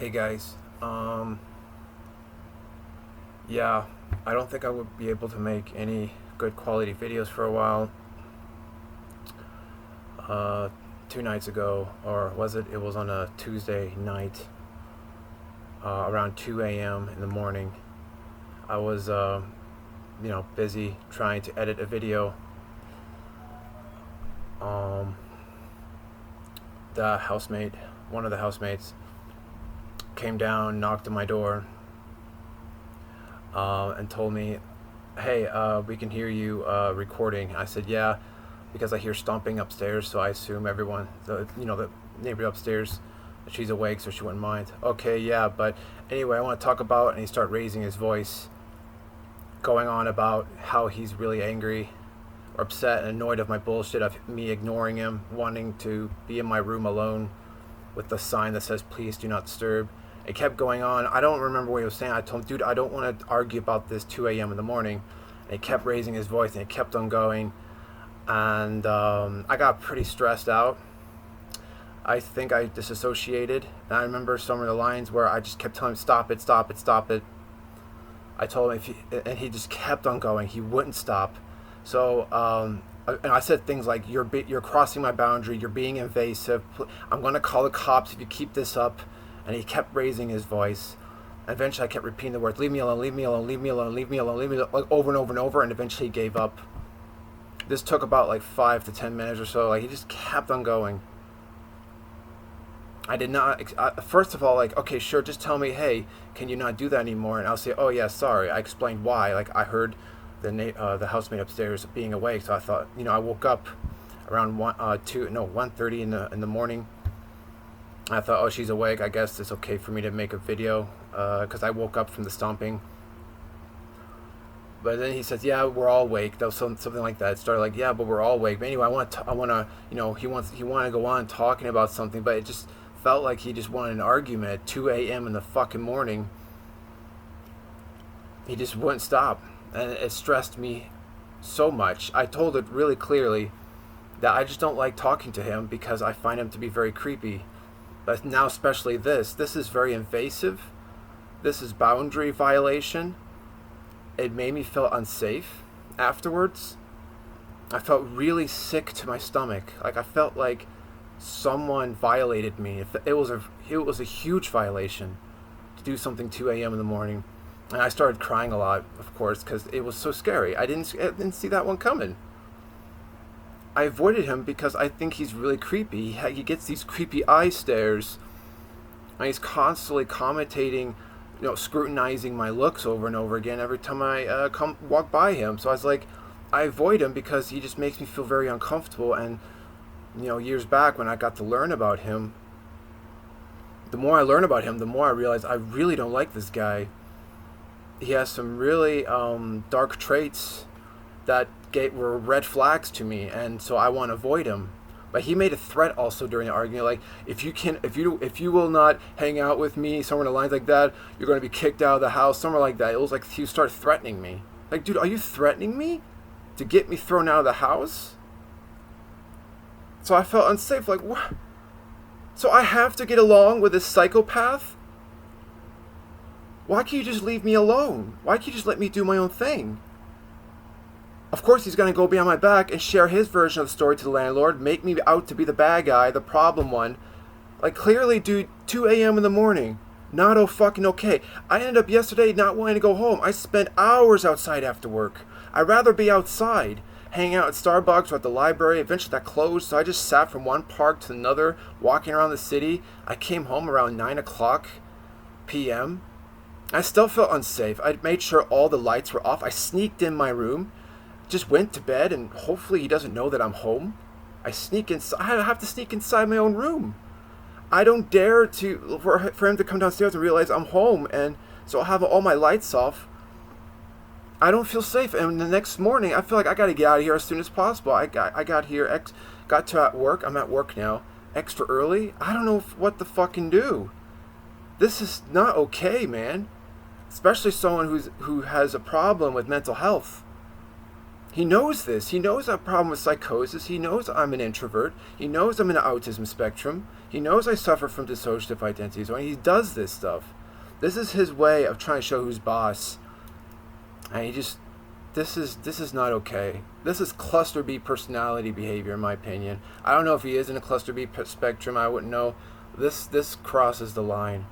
Hey guys, yeah, I don't think I would be able to make any good quality videos for a while. Uh, 2 nights ago, or was it? It was on a Tuesday night, around 2 a.m. in the morning. I was, busy trying to edit a video. Um, the housemate, one of the housemates, came down, knocked on my door, and told me, "Hey, we can hear you recording." I said, "Yeah," because I hear stomping upstairs, so I assume the neighbor upstairs, she's awake, so she wouldn't mind. Okay, yeah, but anyway, I want to talk about, and he started raising his voice, going on about how he's really angry or upset and annoyed of my bullshit, of me ignoring him, wanting to be in my room alone with the sign that says "Please do not disturb." It kept going on. I don't remember what he was saying. I told him, "Dude, I don't want to argue about this 2 a.m. in the morning." And he kept raising his voice, and it kept on going. And I got pretty stressed out. I think I disassociated. And I remember some of the lines where I just kept telling him, "Stop it, stop it, stop it." I told him, and he just kept on going. He wouldn't stop. So, and I said things like, "You're crossing my boundary. You're being invasive. I'm going to call the cops if you keep this up." And he kept raising his voice. Eventually, I kept repeating the words, "Leave me alone, leave me alone, leave me alone, leave me alone, leave me alone," like over and over and over. And eventually, he gave up. This took about like 5 to 10 minutes or so. Like he just kept on going. I did not. First of all, like, okay, sure, just tell me, hey, can you not do that anymore? And I'll say, oh yeah, sorry. I explained why. Like I heard the housemate upstairs being awake, so I thought, I woke up around 1:30 in the morning. I thought, oh, she's awake. I guess it's okay for me to make a video because I woke up from the stomping. But then he says, "Yeah, we're all awake." That was something like that. It started like, "Yeah, but we're all awake." But anyway, I want to, he wanted to go on talking about something, but it just felt like he just wanted an argument at 2 a.m. in the fucking morning. He just wouldn't stop, and it stressed me so much. I told it really clearly that I just don't like talking to him because I find him to be very creepy. But now, especially this is very invasive. This is boundary violation. It made me feel unsafe afterwards. I felt really sick to my stomach. Like I felt like someone violated me. It was a huge violation to do something 2 a.m. in the morning. And I started crying a lot, of course, because it was so scary. I didn't see that one coming. I avoided him because I think he's really creepy. He gets these creepy eye stares, and he's constantly commentating, scrutinizing my looks over and over again every time I come walk by him. So I was like, I avoid him because he just makes me feel very uncomfortable. And years back when I got to learn about him, the more I learn about him, the more I realize I really don't like this guy. He has some really dark traits that were red flags to me, and so I want to avoid him. But he made a threat also during the argument, like if you will not hang out with me, somewhere in the lines like that, you're going to be kicked out of the house, somewhere like that. It was like he started threatening me. Like, dude, are you threatening me to get me thrown out of the house? So I felt unsafe. Like, what? So I have to get along with this psychopath? Why can't you just leave me alone? Why can't you just let me do my own thing? Of course, he's going to go behind my back and share his version of the story to the landlord, make me out to be the bad guy, the problem one. Like, clearly, dude, 2 a.m. in the morning. Not fucking okay. I ended up yesterday not wanting to go home. I spent hours outside after work. I'd rather be outside, hanging out at Starbucks or at the library. Eventually that closed, so I just sat from one park to another, walking around the city. I came home around 9 o'clock p.m. I still felt unsafe. I made sure all the lights were off. I sneaked in my room, just went to bed, and hopefully he doesn't know that I'm home. I sneak inside. I have to sneak inside my own room. I don't dare for him to come downstairs and realize I'm home, and so I'll have all my lights off. I don't feel safe, and the next morning I feel like I got to get out of here as soon as possible. I got here, got to at work. I'm at work now, extra early. I don't know what to fucking do. This is not okay, man. Especially someone who has a problem with mental health. He knows this. He knows I have a problem with psychosis. He knows I'm an introvert. He knows I'm in the autism spectrum. He knows I suffer from dissociative identity disorder. He does this stuff. This is his way of trying to show who's boss. And he just, this is not okay. This is cluster B personality behavior, in my opinion. I don't know if he is in a cluster B spectrum. I wouldn't know. This crosses the line.